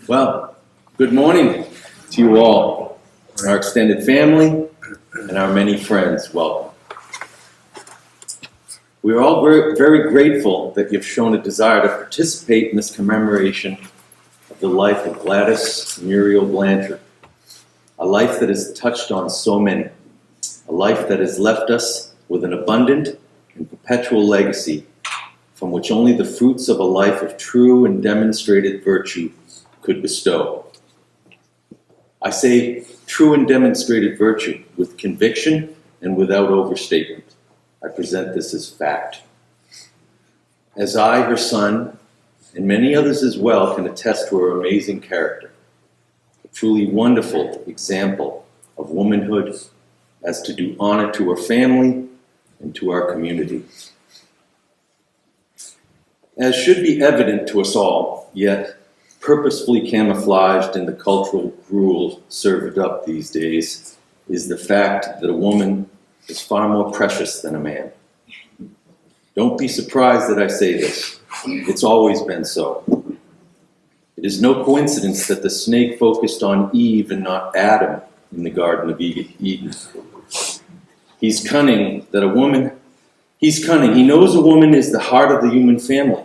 Well, good morning to you all, our extended family, and our many friends. Welcome. We are all very grateful that you've shown a desire to participate in this commemoration of the life of Gladys Muriel Blanchard, a life that has touched on so many, a life that has left us with an abundant and perpetual legacy from which only the fruits of a life of true and demonstrated virtue could bestow. I say true and demonstrated virtue with conviction and without overstatement. I present this as fact. As I, her son, and many others as well can attest to her amazing character, a truly wonderful example of womanhood as to do honor to her family and to our community. As should be evident to us all, yet purposefully camouflaged in the cultural gruel served up these days, is the fact that a woman is far more precious than a man. Don't be surprised that I say this. It's always been so. It is no coincidence that the snake focused on Eve and not Adam in the Garden of Eden. He's cunning. He knows a woman is the heart of the human family,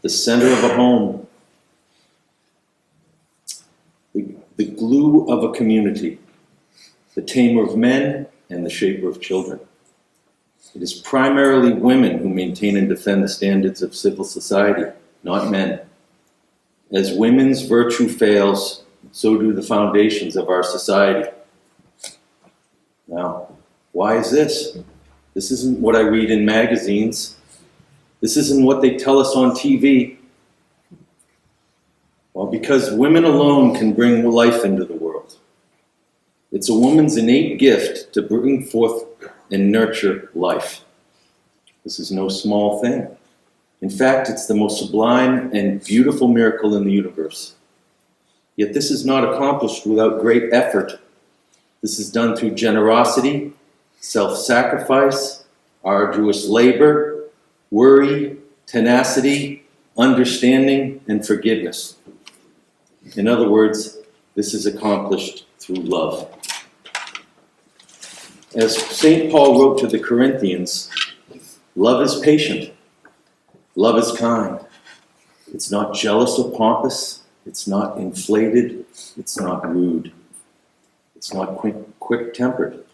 the center of a home, the glue of a community, the tamer of men, and the shaper of children. It is primarily women who maintain and defend the standards of civil society, not men. As women's virtue fails, so do the foundations of our society. Now, why is this? This isn't what I read in magazines. This isn't what they tell us on TV. Well, because women alone can bring life into the world. It's a woman's innate gift to bring forth and nurture life. This is no small thing. In fact, it's the most sublime and beautiful miracle in the universe. Yet this is not accomplished without great effort. This is done through generosity, self-sacrifice, arduous labor, worry, tenacity, understanding, and forgiveness. In other words, this is accomplished through love. As St. Paul wrote to the Corinthians, love is patient, love is kind. It's not jealous or pompous, it's not inflated, it's not rude. It's not quick-tempered.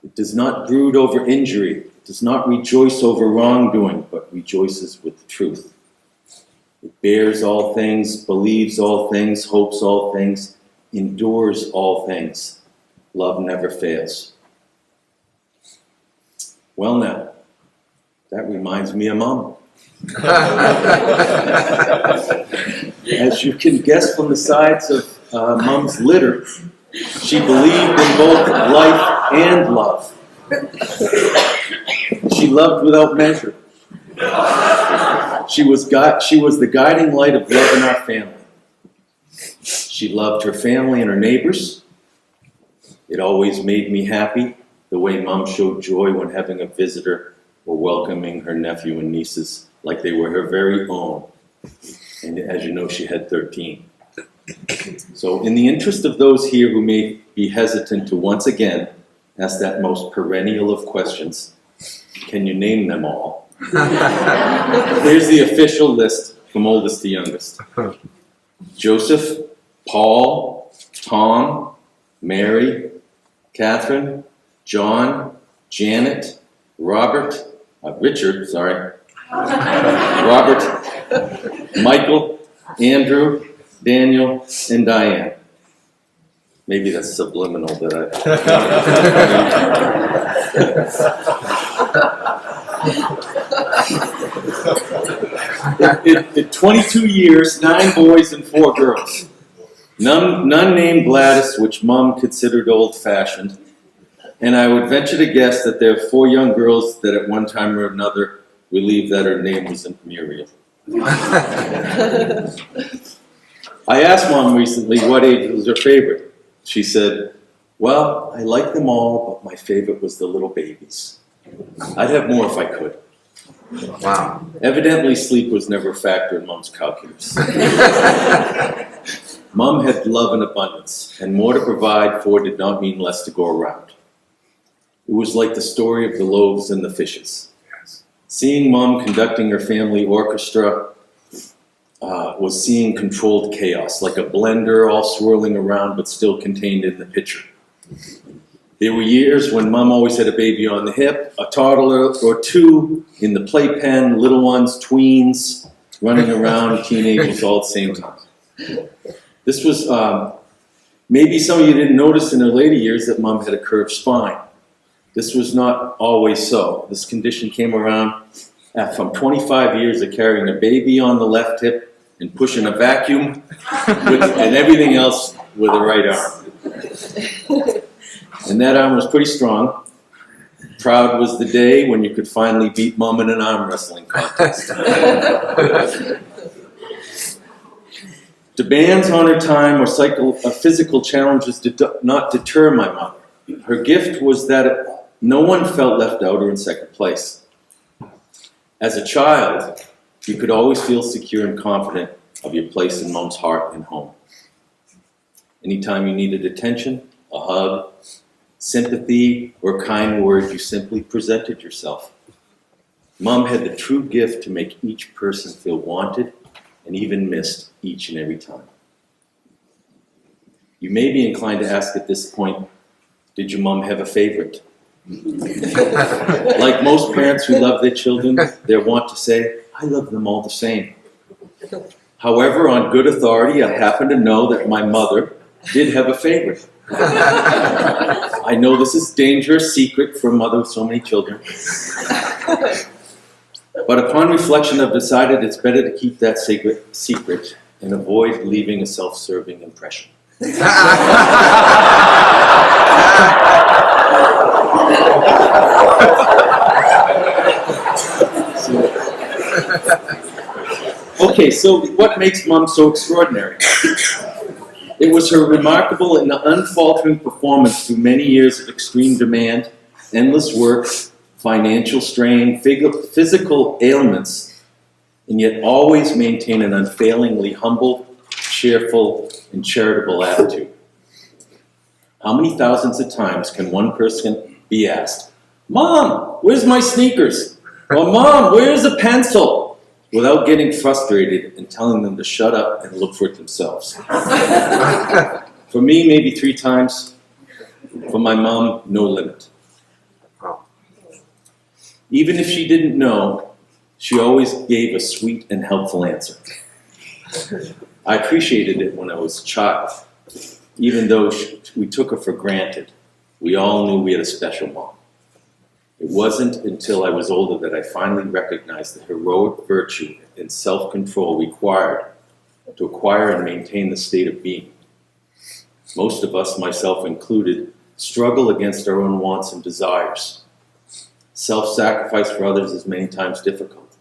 It does not brood over injury, it does not rejoice over wrongdoing, but rejoices with the truth. It bears all things, believes all things, hopes all things, endures all things. Love never fails. Well now, that reminds me of Mom. As you can guess from the sides of Mom's litter, she believed in both life and love. She loved without measure. She was the guiding light of love in our family. She loved her family and her neighbors. It always made me happy the way Mom showed joy when having a visitor or welcoming her nephew and nieces like they were her very own. And as you know, she had 13. So in the interest of those here who may be hesitant to once again ask that most perennial of questions, can you name them all? Here's the official list from oldest to youngest. Joseph, Paul, Tom, Mary, Catherine, John, Janet, Robert, Michael, Andrew, Daniel, and Diane. Maybe that's subliminal that In 22 years, 9 boys and 4 girls. None named Gladys, which Mom considered old-fashioned. And I would venture to guess that there are 4 young girls that at one time or another believed that her name wasn't Muriel. I asked Mom recently what age was her favorite. She said, well, I like them all, but my favorite was the little babies. I'd have more if I could. Wow. Evidently, sleep was never a factor in Mom's calculus. Mom had love in abundance, and more to provide for did not mean less to go around. It was like the story of the loaves and the fishes. Seeing Mom conducting her family orchestra was seeing controlled chaos, like a blender all swirling around but still contained in the pitcher. There were years when Mom always had a baby on the hip, a toddler or two in the playpen, little ones, tweens, running around, teenagers all at the same time. This was, maybe some of you didn't notice in her later years that Mom had a curved spine. This was not always so. This condition came around from 25 years of carrying a baby on the left hip and pushing a vacuum and everything else with the right arm. And that arm was pretty strong. Proud was the day when you could finally beat Mom in an arm wrestling contest. Demands on her time or physical challenges did not deter my mother. Her gift was that no one felt left out or in second place. As a child, you could always feel secure and confident of your place in Mom's heart and home. Anytime you needed attention, a hug, sympathy, or a kind word, you simply presented yourself. Mom had the true gift to make each person feel wanted and even missed each and every time. You may be inclined to ask at this point, did your mom have a favorite? Like most parents who love their children, they want to say, I love them all the same. However, on good authority, I happen to know that my mother did have a favorite. I know this is a dangerous secret for a mother with so many children. But upon reflection, I've decided it's better to keep that secret and avoid leaving a self-serving impression. Okay, so what makes Mom so extraordinary? It was her remarkable and unfaltering performance through many years of extreme demand, endless work, financial strain, physical ailments, and yet always maintain an unfailingly humble, cheerful, and charitable attitude. How many thousands of times can one person be asked, Mom, where's my sneakers? Or Mom, where's a pencil? Without getting frustrated and telling them to shut up and look for it themselves. For me, maybe 3 times. For my mom, no limit. Even if she didn't know, she always gave a sweet and helpful answer. I appreciated it when I was a child, even though we took her for granted. We all knew we had a special mom. It wasn't until I was older that I finally recognized the heroic virtue and self-control required to acquire and maintain the state of being. Most of us, myself included, struggle against our own wants and desires. Self-sacrifice for others is many times difficult.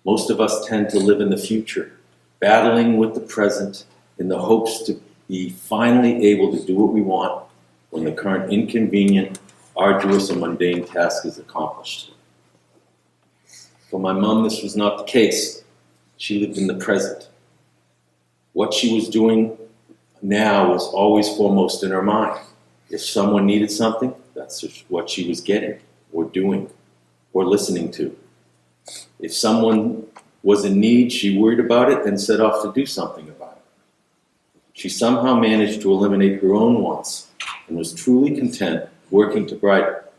Most of us tend to live in the future, battling with the present in the hopes to be finally able to do what we want when the current inconvenient, arduous, and mundane task is accomplished. For my mom, this was not the case. She lived in the present. What she was doing now was always foremost in her mind. If someone needed something, that's what she was getting, or doing, or listening to. If someone was in need, she worried about it and set off to do something about it. She somehow managed to eliminate her own wants and was truly content working to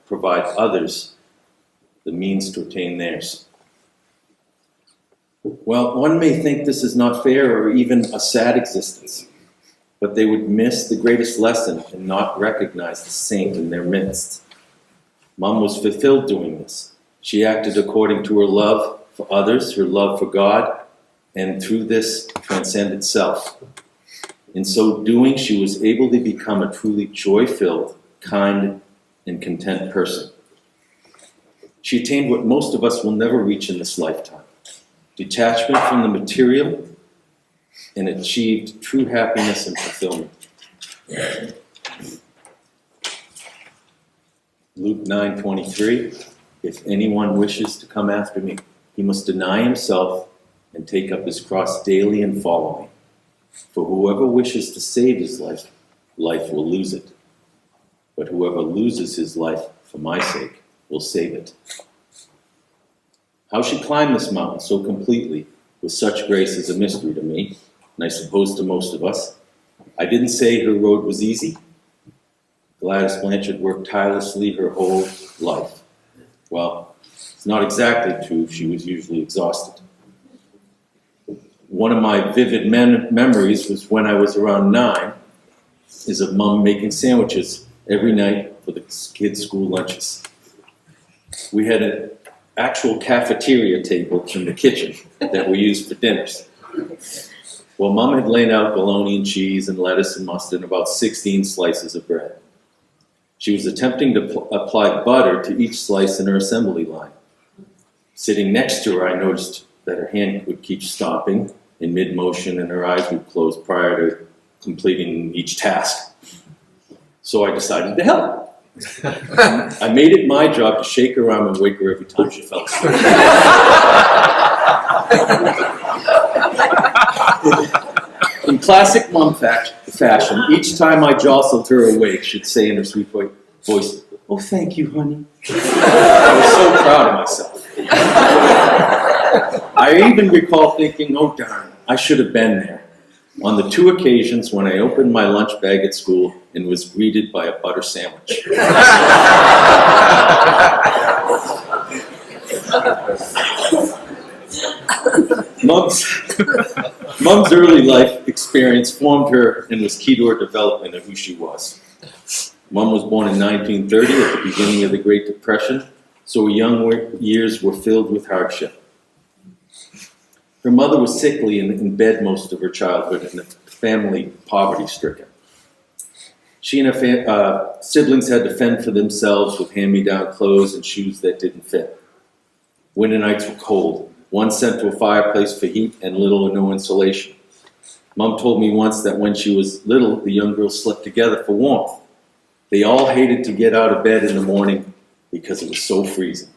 provide others the means to attain theirs. Well, one may think this is not fair or even a sad existence, but they would miss the greatest lesson and not recognize the saint in their midst. Mom was fulfilled doing this. She acted according to her love for others, her love for God, and through this transcended self. In so doing, she was able to become a truly joy-filled, kind, and content person. She attained what most of us will never reach in this lifetime: detachment from the material, and achieved true happiness and fulfillment. Luke 9:23, if anyone wishes to come after me, he must deny himself and take up his cross daily and follow me. For whoever wishes to save his life, life will lose it. But whoever loses his life for my sake will save it. How she climbed this mountain so completely with such grace is a mystery to me, and I suppose to most of us. I didn't say her road was easy. Gladys Blanchard worked tirelessly her whole life. Well, it's not exactly true. She was usually exhausted. One of my vivid memories was when I was around 9, is of Mom making sandwiches every night for the kids' school lunches. We had an actual cafeteria table in the kitchen that we used for dinners. Well, Mom had laid out bologna and cheese and lettuce and mustard and about 16 slices of bread. She was attempting to apply butter to each slice in her assembly line. Sitting next to her, I noticed that her hand would keep stopping in mid-motion and her eyes would close prior to completing each task. So I decided to help. I made it my job to shake her arm and wake her every time she fell asleep. In classic Mom fashion, each time I jostled her awake, she'd say in her sweet voice, "Oh, thank you, honey." I was so proud of myself. I even recall thinking, oh darn, I should have been there. On the 2 occasions when I opened my lunch bag at school and was greeted by a butter sandwich. Mom's early life experience formed her and was key to her development of who she was. Mom was born in 1930 at the beginning of the Great Depression, so her young years were filled with hardship. Her mother was sickly and in bed most of her childhood and the family poverty-stricken. She and her siblings had to fend for themselves with hand-me-down clothes and shoes that didn't fit. Winter nights were cold. One sent to a fireplace for heat and little or no insulation. Mom told me once that when she was little, the young girls slept together for warmth. They all hated to get out of bed in the morning because it was so freezing.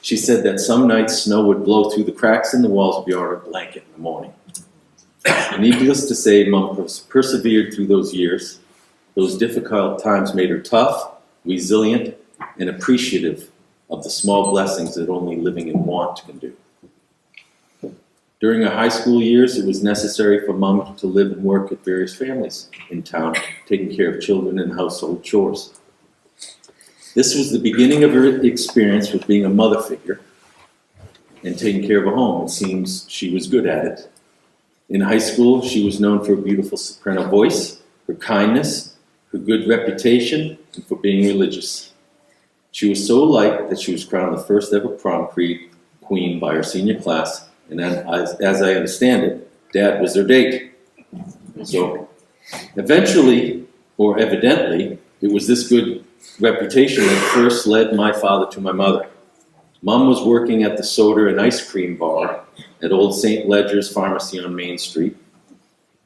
She said that some nights snow would blow through the cracks in the walls beyond her blanket in the morning. Needless to say, Mom persevered through those years. Those difficult times made her tough, resilient, and appreciative of the small blessings that only living in want can do. During her high school years, it was necessary for Mom to live and work at various families in town, taking care of children and household chores. This was the beginning of her experience with being a mother figure and taking care of a home. It seems she was good at it. In high school, she was known for her beautiful soprano voice, her kindness, her good reputation, and for being religious. She was so liked that she was crowned the first ever prom queen by her senior class, and then, as I understand it, Dad was their date. So eventually, or evidently, it was this good reputation that first led my father to my mother. Mom was working at the soda and ice cream bar at Old St. Ledger's Pharmacy on Main Street.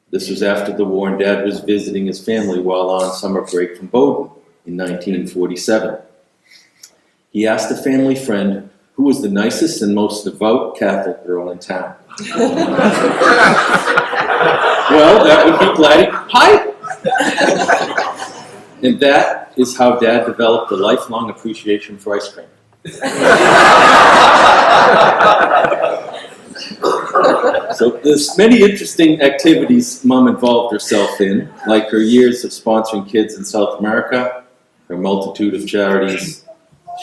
This was after the war, and Dad was visiting his family while on summer break from Bowdoin in 1947. He asked a family friend who was the nicest and most devout Catholic girl in town. Well, that would be Gladys. Hi! And that is how Dad developed a lifelong appreciation for ice cream. So there's many interesting activities Mom involved herself in, like her years of sponsoring kids in South America, her multitude of charities.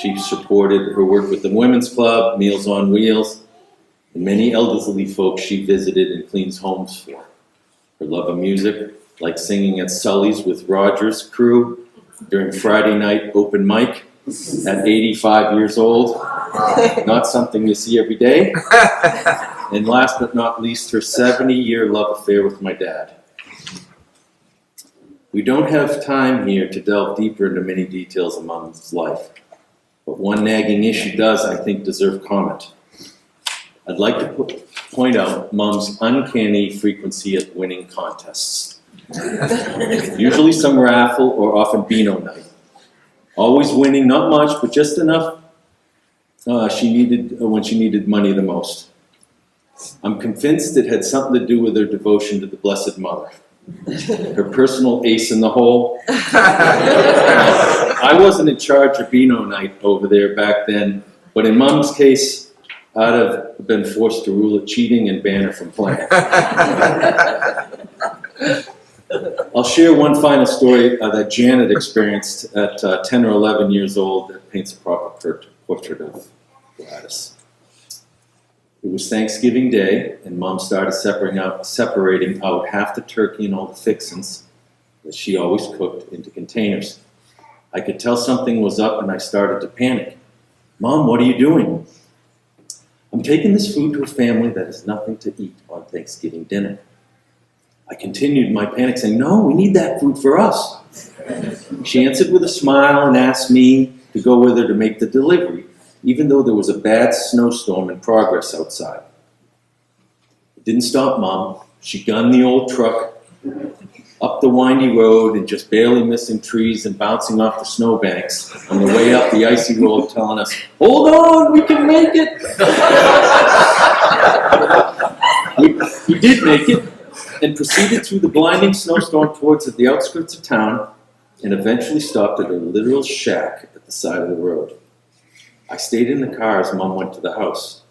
She supported her work with the Women's Club, Meals on Wheels, and many elderly folks she visited and cleans homes for. Her love of music, like singing at Sully's with Roger's crew during Friday night open mic at 85 years old. Not something you see every day. And last but not least, her 70-year love affair with my dad. We don't have time here to delve deeper into many details of Mom's life, but one nagging issue does, I think, deserve comment. I'd like to point out Mom's uncanny frequency at winning contests. Usually some raffle or often Beano night. Always winning, not much, but just enough she needed when she needed money the most. I'm convinced it had something to do with her devotion to the Blessed Mother. Her personal ace in the hole. I wasn't in charge of Beano night over there back then, but in Mom's case, I'd have been forced to rule it cheating and ban her from playing. I'll share one final story that Janet experienced at 10 or 11 years old that paints a proper portrait of Gladys. It was Thanksgiving Day, and Mom started separating out half the turkey and all the fixings that she always cooked into containers. I could tell something was up, and I started to panic. Mom, what are you doing? I'm taking this food to a family that has nothing to eat on Thanksgiving dinner. I continued my panic, saying, no, we need that food for us. She answered with a smile and asked me to go with her to make the delivery, even though there was a bad snowstorm in progress outside. It didn't stop Mom. She gunned the old truck up the windy road and just barely missing trees and bouncing off the snowbanks on the way up the icy road, telling us, hold on, we can make it. we did make it and proceeded through the blinding snowstorm towards the outskirts of town and eventually stopped at a literal shack at the side of the road. I stayed in the car as Mom went to the house.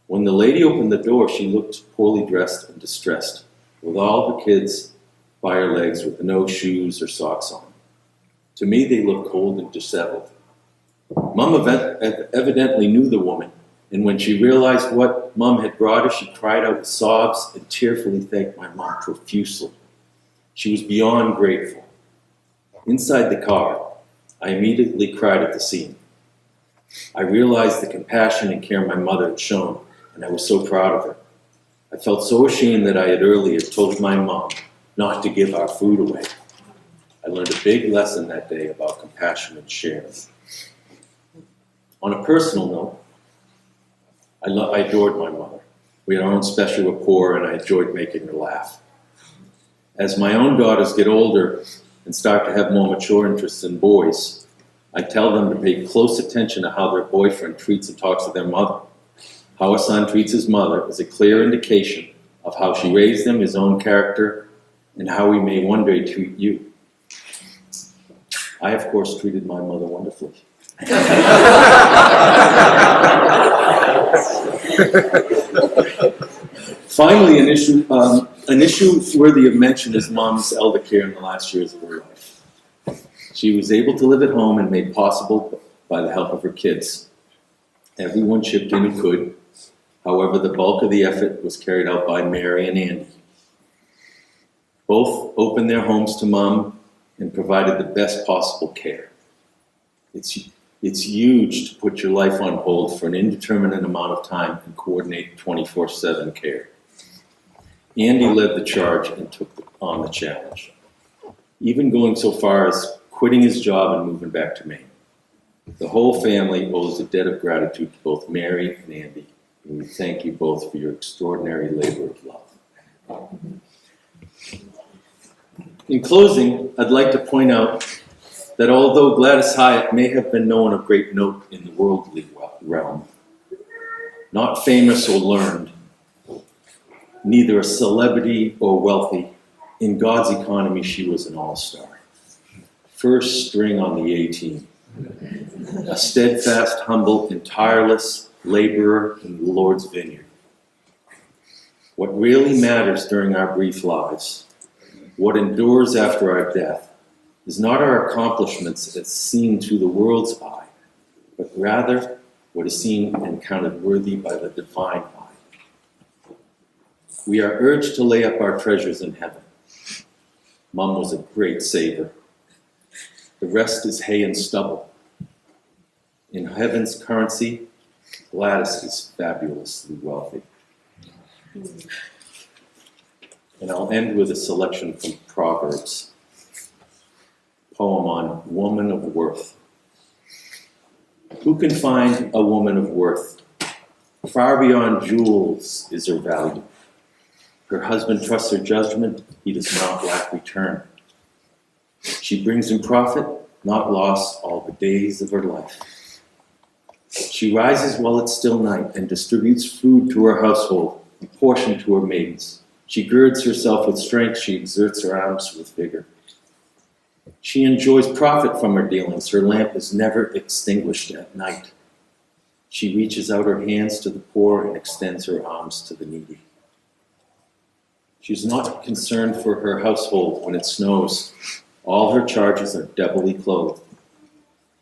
When the lady opened the door, she looked poorly dressed and distressed, with all the kids by her legs with no shoes or socks on. To me, they looked cold and disheveled. Mom evidently knew the woman, and when she realized what Mom had brought her, she cried out with sobs and tearfully thanked my mom profusely. She was beyond grateful. Inside the car, I immediately cried at the scene. I realized the compassion and care my mother had shown, and I was so proud of her. I felt so ashamed that I had earlier told my mom not to give our food away. I learned a big lesson that day about compassion and sharing. On a personal note, I adored my mother. We had our own special rapport, and I enjoyed making her laugh. As my own daughters get older and start to have more mature interests in boys, I tell them to pay close attention to how their boyfriend treats and talks to their mother. How a son treats his mother is a clear indication of how she raised him, his own character, and how he may one day treat you. I, of course, treated my mother wonderfully. Finally, an issue worthy of mention is Mom's elder care in the last years of her life. She was able to live at home and made possible by the help of her kids. Everyone chipped in who could. However, the bulk of the effort was carried out by Mary and Andy. Both opened their homes to Mom and provided the best possible care. It's huge to put your life on hold for an indeterminate amount of time and coordinate 24/7 care. Andy led the charge and took on the challenge, even going so far as quitting his job and moving back to Maine. The whole family owes a debt of gratitude to both Mary and Andy, and we thank you both for your extraordinary labor of love. In closing, I'd like to point out that although Gladys Hyatt may have been known of great note in the worldly realm, not famous or learned, neither a celebrity or wealthy, in God's economy she was an all-star. First string on the A-team. A steadfast, humble, and tireless laborer in the Lord's vineyard. What really matters during our brief lives, what endures after our death, is not our accomplishments as seen through the world's eye, but rather what is seen and counted worthy by the divine eye. We are urged to lay up our treasures in heaven. Mom was a great saver. The rest is hay and stubble. In heaven's currency, Gladys is fabulously wealthy. And I'll end with a selection from Proverbs, poem on woman of worth. Who can find a woman of worth? Far beyond jewels is her value. Her husband trusts her judgment, he does not lack return. She brings him profit, not loss, all the days of her life. She rises while it's still night and distributes food to her household, portion to her maidens. She girds herself with strength, she exerts her arms with vigor. She enjoys profit from her dealings. Her lamp is never extinguished at night. She reaches out her hands to the poor and extends her arms to the needy. She's not concerned for her household when it snows. All her charges are doubly clothed.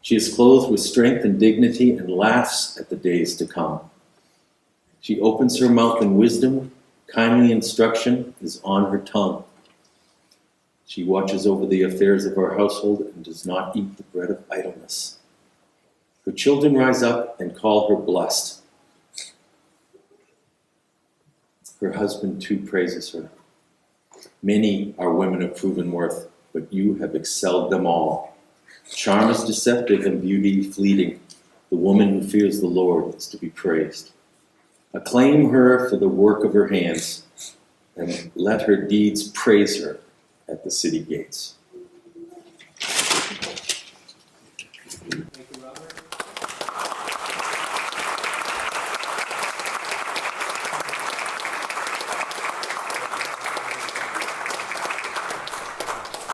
She is clothed with strength and dignity and laughs at the days to come. She opens her mouth in wisdom. Kindly instruction is on her tongue. She watches over the affairs of her household and does not eat the bread of idleness. Her children rise up and call her blessed. Her husband too praises her. Many are women of proven worth, but you have excelled them all. Charm is deceptive and beauty fleeting. The woman who fears the Lord is to be praised. Acclaim her for the work of her hands, and let her deeds praise her at the city gates. Thank you, Robert.